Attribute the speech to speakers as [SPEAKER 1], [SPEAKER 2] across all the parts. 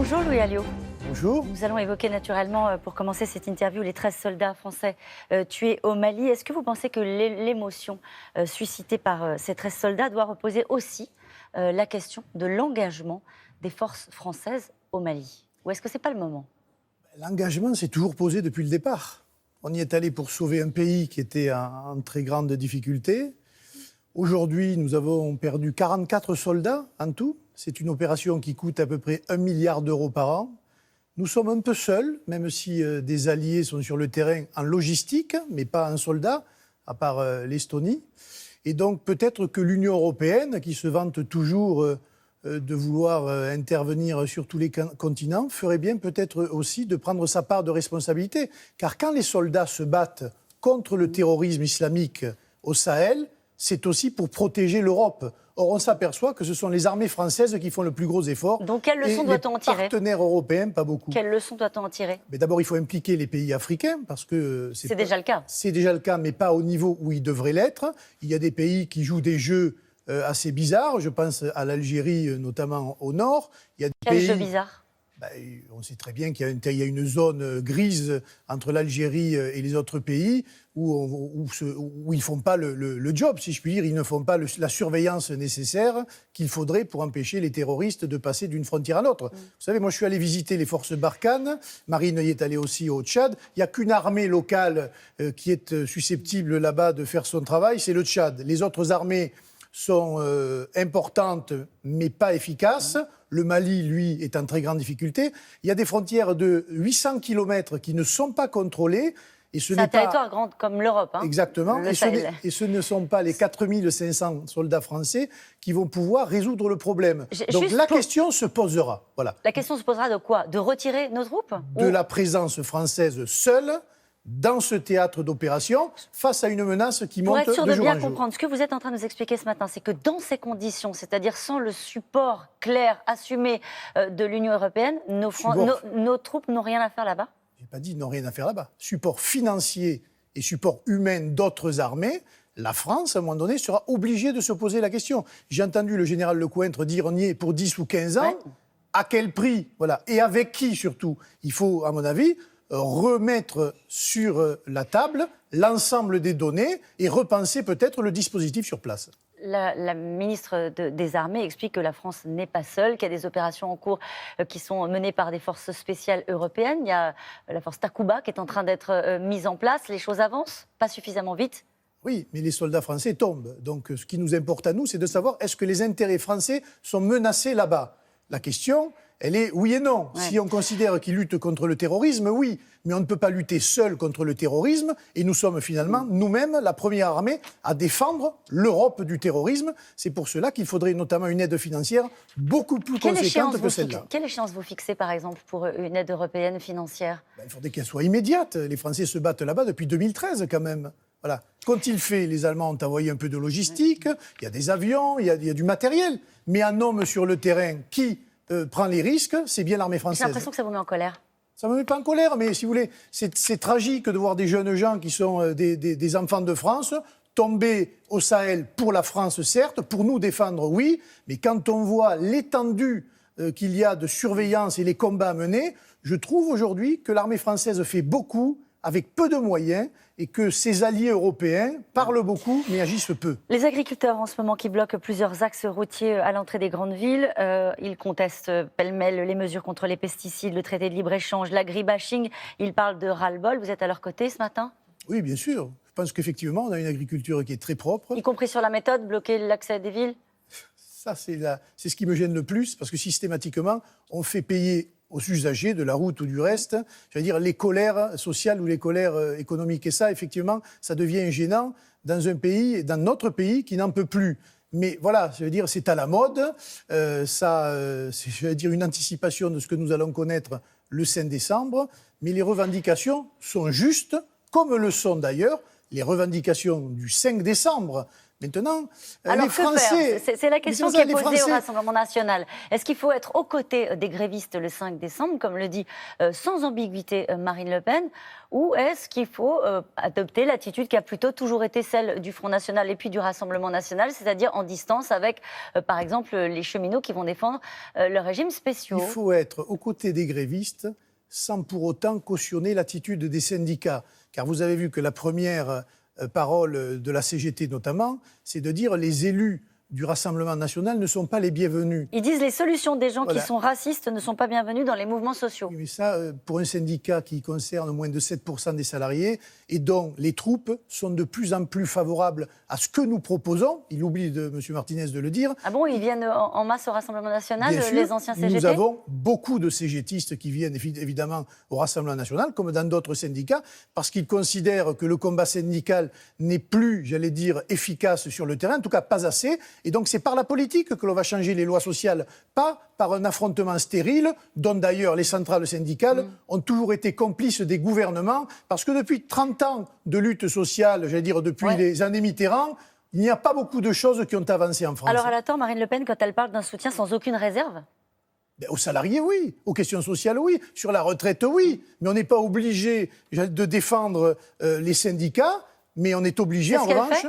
[SPEAKER 1] Bonjour Louis Alliot.
[SPEAKER 2] Bonjour.
[SPEAKER 1] Nous allons évoquer naturellement, pour commencer cette interview, les 13 soldats français tués au Mali. Est-ce que vous pensez que l'émotion suscitée par ces 13 soldats doit reposer aussi la question de l'engagement des forces françaises au Mali? Ou est-ce que ce n'est pas le moment?
[SPEAKER 2] L'engagement s'est toujours posé depuis le départ. On y est allé pour sauver un pays qui était en très grande difficulté. Aujourd'hui, nous avons perdu 44 soldats en tout. C'est une opération qui coûte à peu près 1 milliard d'euros par an. Nous sommes un peu seuls, même si des alliés sont sur le terrain en logistique, mais pas en soldats, à part l'Estonie. Et donc peut-être que l'Union européenne, qui se vante toujours de vouloir intervenir sur tous les continents, ferait bien peut-être aussi de prendre sa part de responsabilité. Car quand les soldats se battent contre le terrorisme islamique au Sahel, c'est aussi pour protéger l'Europe. Or, on s'aperçoit que ce sont les armées françaises qui font le plus gros effort.
[SPEAKER 1] Donc, quelle leçon doit-on en tirer ?
[SPEAKER 2] Les partenaires européens, pas beaucoup.
[SPEAKER 1] Quelle leçon doit-on en tirer ?
[SPEAKER 2] Mais d'abord, il faut impliquer les pays africains, parce que...
[SPEAKER 1] C'est déjà le cas.
[SPEAKER 2] C'est déjà le cas, mais pas au niveau où ils devraient l'être. Il y a des pays qui jouent des jeux assez bizarres. Je pense à l'Algérie, notamment au nord. Il y a des
[SPEAKER 1] Quel
[SPEAKER 2] pays...
[SPEAKER 1] jeu bizarre ?
[SPEAKER 2] On sait très bien qu'il y a une zone grise entre l'Algérie et les autres pays où ils ne font pas le job, si je puis dire. Ils ne font pas la surveillance nécessaire qu'il faudrait pour empêcher les terroristes de passer d'une frontière à l'autre. Vous savez, moi, je suis allé visiter les forces Barkhane. Marine y est allée aussi au Tchad. Il n'y a qu'une armée locale qui est susceptible là-bas de faire son travail, c'est le Tchad. Les autres armées sont importantes, mais pas efficaces. Le Mali, lui, est en très grande difficulté. Il y a des frontières de 800 km qui ne sont pas contrôlées.
[SPEAKER 1] C'est un territoire grand comme l'Europe. Hein,
[SPEAKER 2] exactement. Et ce ne sont pas les 4500 soldats français qui vont pouvoir résoudre le problème. Donc la question se posera. Voilà.
[SPEAKER 1] La question se posera de quoi ? De retirer nos troupes ?
[SPEAKER 2] De la présence française seule dans ce théâtre d'opération, face à une menace qui monte de jour en jour.
[SPEAKER 1] Pour être sûr de bien comprendre, ce que vous êtes en train de nous expliquer ce matin, c'est que dans ces conditions, c'est-à-dire sans le support clair, assumé de l'Union européenne, nos troupes n'ont rien à faire là-bas ?
[SPEAKER 2] Je n'ai pas dit n'ont rien à faire là-bas. Support financier et support humain d'autres armées, la France, à un moment donné, sera obligée de se poser la question. J'ai entendu le général Lecointre dire on y est pour 10 ou 15 ans. Ouais. À quel prix ? Voilà. Et avec qui, surtout ? Il faut, à mon avis, remettre sur la table l'ensemble des données et repenser peut-être le dispositif sur place.
[SPEAKER 1] La ministre des Armées explique que la France n'est pas seule, qu'il y a des opérations en cours qui sont menées par des forces spéciales européennes. Il y a la force Takuba qui est en train d'être mise en place. Les choses avancent, pas suffisamment vite.
[SPEAKER 2] Oui, mais les soldats français tombent. Donc ce qui nous importe à nous, c'est de savoir est-ce que les intérêts français sont menacés là-bas. La question, elle est oui et non. Ouais. Si on considère qu'ils luttent contre le terrorisme, oui. Mais on ne peut pas lutter seul contre le terrorisme. Et nous sommes finalement, nous-mêmes, la première armée à défendre l'Europe du terrorisme. C'est pour cela qu'il faudrait notamment une aide financière beaucoup plus conséquente que celle-là.
[SPEAKER 1] Quelle échéance vous fixez, par exemple, pour une aide européenne financière ?
[SPEAKER 2] Il faudrait qu'elle soit immédiate. Les Français se battent là-bas depuis 2013, quand même. Voilà. Qu'ont-ils fait ? Les Allemands ont envoyé un peu de logistique, il y a des avions, il y a du matériel. Mais un homme sur le terrain qui prend les risques, c'est bien l'armée française.
[SPEAKER 1] J'ai l'impression que ça vous met en colère.
[SPEAKER 2] Ça ne me met pas en colère, mais si vous voulez, c'est tragique de voir des jeunes gens qui sont des enfants de France tomber au Sahel pour la France, certes, pour nous défendre, oui, mais quand on voit l'étendue qu'il y a de surveillance et les combats à mener, je trouve aujourd'hui que l'armée française fait beaucoup avec peu de moyens et que ses alliés européens parlent beaucoup mais agissent peu.
[SPEAKER 1] Les agriculteurs en ce moment qui bloquent plusieurs axes routiers à l'entrée des grandes villes, ils contestent pêle-mêle les mesures contre les pesticides, le traité de libre-échange, l'agribashing, ils parlent de ras-le-bol. Vous êtes à leur côté ce matin ?
[SPEAKER 2] Oui, bien sûr. Je pense qu'effectivement, on a une agriculture qui est très propre.
[SPEAKER 1] Y compris sur la méthode, bloquer l'accès des villes ?
[SPEAKER 2] Ça, c'est ce qui me gêne le plus, parce que systématiquement, on fait payer aux usagers de la route ou du reste, j'allais dire les colères sociales ou les colères économiques. Et ça, effectivement, ça devient gênant dans notre pays qui n'en peut plus. Mais voilà, je veux dire, c'est à la mode. C'est, je veux dire, une anticipation de ce que nous allons connaître le 5 décembre. Mais les revendications sont justes, comme le sont d'ailleurs les revendications du 5 décembre. Maintenant,
[SPEAKER 1] alors,
[SPEAKER 2] les Français...
[SPEAKER 1] C'est la question qui est posée
[SPEAKER 2] Français...
[SPEAKER 1] au Rassemblement national. Est-ce qu'il faut être aux côtés des grévistes le 5 décembre, comme le dit sans ambiguïté Marine Le Pen, ou est-ce qu'il faut adopter l'attitude qui a plutôt toujours été celle du Front National et puis du Rassemblement national, c'est-à-dire en distance avec, par exemple, les cheminots qui vont défendre leurs régimes spéciaux?
[SPEAKER 2] Il faut être aux côtés des grévistes sans pour autant cautionner l'attitude des syndicats. Car vous avez vu que la première parole de la CGT notamment, c'est de dire les élus du Rassemblement national ne sont pas les bienvenus.
[SPEAKER 1] Ils disent les solutions des gens
[SPEAKER 2] voilà.
[SPEAKER 1] qui sont racistes ne sont pas bienvenues dans les mouvements sociaux.
[SPEAKER 2] Oui, mais ça, pour un syndicat qui concerne moins de 7% des salariés et dont les troupes sont de plus en plus favorables à ce que nous proposons, il oublie de M. Martinez de le dire.
[SPEAKER 1] Ah bon, ils viennent en masse au Rassemblement national,
[SPEAKER 2] Bien sûr,
[SPEAKER 1] les anciens CGT?
[SPEAKER 2] nous avons beaucoup de CGTistes qui viennent évidemment au Rassemblement national, comme dans d'autres syndicats, parce qu'ils considèrent que le combat syndical n'est plus, j'allais dire, efficace sur le terrain, en tout cas pas assez. Et donc c'est par la politique que l'on va changer les lois sociales, pas par un affrontement stérile, dont d'ailleurs les centrales syndicales ont toujours été complices des gouvernements, parce que depuis 30 ans de lutte sociale, j'allais dire depuis les années Mitterrand, il n'y a pas beaucoup de choses qui ont avancé en France.
[SPEAKER 1] Alors elle a tort, Marine Le Pen, quand elle parle d'un soutien sans aucune réserve?
[SPEAKER 2] Aux salariés, oui. Aux questions sociales, oui. Sur la retraite, oui. Mais on n'est pas obligé de défendre les syndicats, mais on est obligé, en revanche...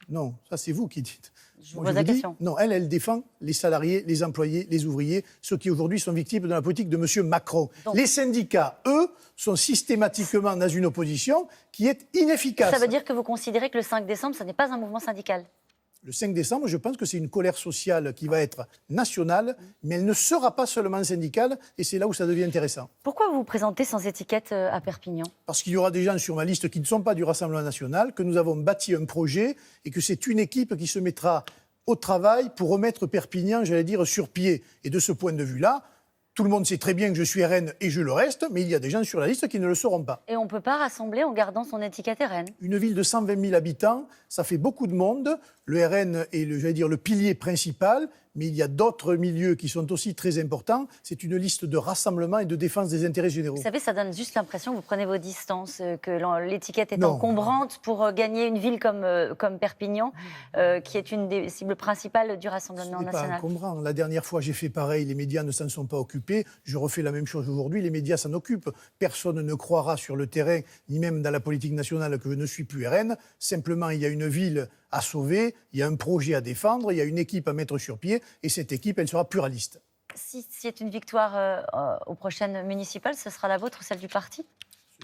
[SPEAKER 2] Non, ça c'est vous qui dites.
[SPEAKER 1] Je vous pose la question.
[SPEAKER 2] Non, elle défend les salariés, les employés, les ouvriers, ceux qui aujourd'hui sont victimes de la politique de M. Macron. Donc, les syndicats, eux, sont systématiquement dans une opposition qui est inefficace.
[SPEAKER 1] Ça veut dire que vous considérez que le 5 décembre, ce n'est pas un mouvement syndical?
[SPEAKER 2] Le 5 décembre, je pense que c'est une colère sociale qui va être nationale, mais elle ne sera pas seulement syndicale, et c'est là où ça devient intéressant.
[SPEAKER 1] Pourquoi vous vous présentez sans étiquette à Perpignan?
[SPEAKER 2] Parce qu'il y aura des gens sur ma liste qui ne sont pas du Rassemblement national, que nous avons bâti un projet, et que c'est une équipe qui se mettra au travail pour remettre Perpignan, j'allais dire, sur pied. Et de ce point de vue-là, tout le monde sait très bien que je suis RN et je le reste, mais il y a des gens sur la liste qui ne le seront pas.
[SPEAKER 1] Et on ne peut pas rassembler en gardant son étiquette RN?
[SPEAKER 2] Une ville de 120 000 habitants, ça fait beaucoup de monde. Le RN est, le pilier principal, mais il y a d'autres milieux qui sont aussi très importants. C'est une liste de rassemblement et de défense des intérêts généraux.
[SPEAKER 1] Vous savez, ça donne juste l'impression que vous prenez vos distances, que l'étiquette est encombrante pour gagner une ville comme Perpignan, qui est une des cibles principales du Rassemblement national.
[SPEAKER 2] Ce n'est pas encombrant. La dernière fois, j'ai fait pareil, les médias ne s'en sont pas occupés. Je refais la même chose aujourd'hui, les médias s'en occupent. Personne ne croira sur le terrain, ni même dans la politique nationale, que je ne suis plus RN. Simplement, il y a une ville à sauver, il y a un projet à défendre, il y a une équipe à mettre sur pied, et cette équipe, elle sera pluraliste.
[SPEAKER 1] Si c'est une victoire aux prochaines municipales, ce sera la vôtre ou celle du parti?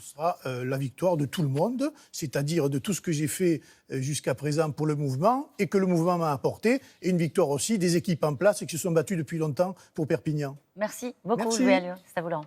[SPEAKER 2] Ce sera la victoire de tout le monde, c'est-à-dire de tout ce que j'ai fait jusqu'à présent pour le mouvement, et que le mouvement m'a apporté, et une victoire aussi des équipes en place et qui se sont battues depuis longtemps pour Perpignan.
[SPEAKER 1] Merci beaucoup,
[SPEAKER 2] Merci.
[SPEAKER 1] Louis Alliot. C'est à vous, Laurent.